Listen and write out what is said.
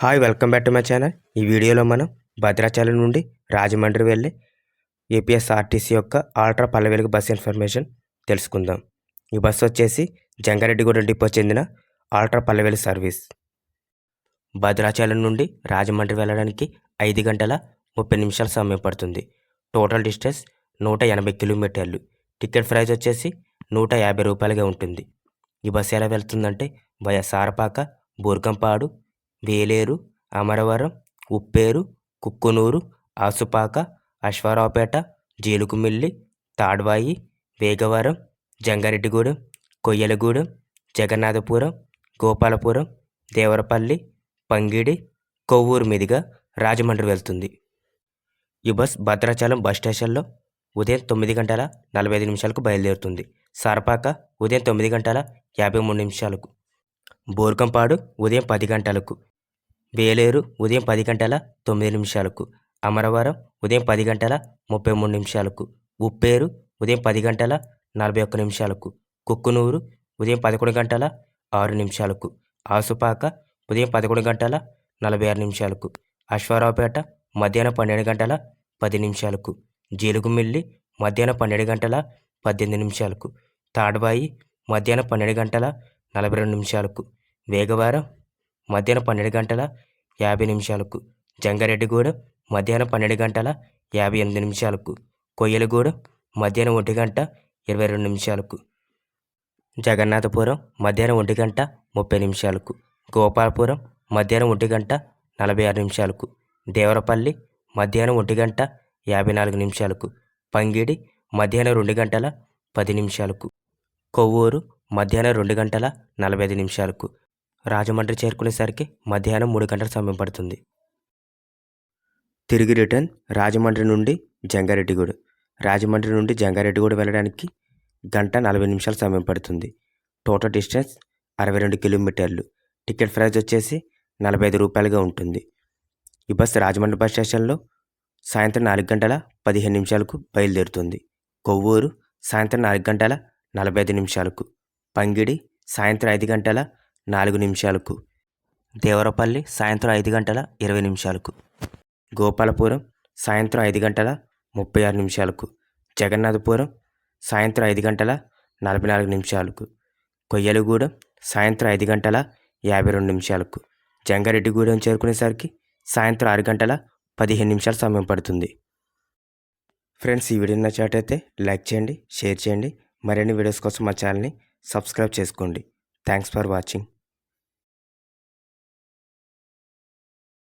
Hi welcome back to my channel. ఈ వీడియోలో మనం భద్రాచలం నుండి రాజమండ్రి వెళ్ళే ఏపీఎస్ఆర్టీసీ యొక్క ultra Palle Velugu bus information తెలుసుకుందాం. ఈ బస్సు వచ్చేసి జంగారెడ్డిగూడెం డిపో చెందిన అల్ట్రా పల్లె వెలుగు సర్వీస్. భద్రాచలం నుండి రాజమండ్రి వెళ్ళడానికి 5 గంటల 30 నిమిషాల సమయం పడుతుంది. టోటల్ డిస్టెన్స్ 180 కిలోమీటర్లు. టికెట్ ప్రైస్ వచ్చేసి 150 రూపాయలుగా ఉంటుంది. ఈ బస్సు ఎలా వెళ్తుందంటే వయా సారపాక, బూర్గంపాడు, వేలేరు, అమరవరం, ఉప్పేరు, కుక్కునూరు, ఆసుపాక, అశ్వారావుపేట, జీలుకుమిల్లి, తాడ్వాయి, వేగవరం, జంగారెడ్డిగూడెం, కొయ్యలగూడెం, జగన్నాథపురం, గోపాలపురం, దేవరపల్లి, పంగిడి, కొవ్వూరు మీదుగా రాజమండ్రి వెళ్తుంది. ఈ బస్ భద్రాచలం బస్ స్టేషన్లో ఉదయం 9 గంటల 45 నిమిషాలకు బయలుదేరుతుంది. సారపాక ఉదయం 9 గంటల 53 నిమిషాలకు, బోర్గంపాడు ఉదయం 10 గంటలకు, వేలేరు ఉదయం 10 గంటల 9 నిమిషాలకు, అమరవరం ఉదయం 10 గంటల 33 నిమిషాలకు, ఉప్పేరు ఉదయం 10 గంటల 41 నిమిషాలకు, కుక్కునూరు ఉదయం 11 గంటల 6 నిమిషాలకు, ఆసుపాక ఉదయం 11 గంటల 46 నిమిషాలకు, అశ్వారావుపేట మధ్యాహ్నం 12 గంటల 10 నిమిషాలకు, జీలుగుమిల్లి మధ్యాహ్నం 12 గంటల 18 నిమిషాలకు, తాడ్వాయి మధ్యాహ్నం 12 గంటల 42 నిమిషాలకు, వేగవరం మధ్యాహ్నం 12 గంటల 50 నిమిషాలకు, జంగారెడ్డిగూడెం మధ్యాహ్నం 12 గంటల 58 నిమిషాలకు, కొయ్యలగూడెం మధ్యాహ్నం 1 గంట 22 నిమిషాలకు, జగన్నాథపురం మధ్యాహ్నం 1 గంట 30 నిమిషాలకు, గోపాలపురం మధ్యాహ్నం 1 గంట 46 నిమిషాలకు, దేవరపల్లి మధ్యాహ్నం 1 గంట 54 నిమిషాలకు, పంగిడి మధ్యాహ్నం 2 గంటల 10 నిమిషాలకు, కొవ్వూరు మధ్యాహ్నం 2 గంటల 45 నిమిషాలకు, రాజమండ్రి చేరుకునేసరికి మధ్యాహ్నం 3 గంటల సమయం పడుతుంది. తిరిగి రిటర్న్ రాజమండ్రి నుండి జంగారెడ్డిగూడెం. రాజమండ్రి నుండి జంగారెడ్డిగూడెం వెళ్ళడానికి 1 గంట 40 నిమిషాల సమయం పడుతుంది. టోటల్ డిస్టెన్స్ 62 కిలోమీటర్లు. టికెట్ ప్రైస్ వచ్చేసి 45 రూపాయలుగా ఉంటుంది. ఈ బస్సు రాజమండ్రి బస్ స్టేషన్లో సాయంత్రం 4 గంటల 15 నిమిషాలకు బయలుదేరుతుంది. కొవ్వూరు సాయంత్రం 4 గంటల 45 నిమిషాలకు, పంగిడి సాయంత్రం 5 గంటల 4 నిమిషాలకు, దేవరపల్లి సాయంత్రం 5 గంటల 20 నిమిషాలకు, గోపాలపురం సాయంత్రం 5 గంటల 36 నిమిషాలకు, జగన్నాథపురం సాయంత్రం 5 గంటల 44 నిమిషాలకు, కొయ్యలగూడెం సాయంత్రం 5 గంటల 52 నిమిషాలకు, జంగారెడ్డిగూడెం చేరుకునేసరికి సాయంత్రం 6 గంటల 15 నిమిషాల సమయం పడుతుంది. ఫ్రెండ్స్, ఈ వీడియో నచ్చినట్లయితే లైక్ చేయండి, షేర్ చేయండి. మరిన్ని వీడియోస్ కోసం మా ఛానల్ని సబ్స్క్రైబ్ చేసుకోండి. Thanks for watching.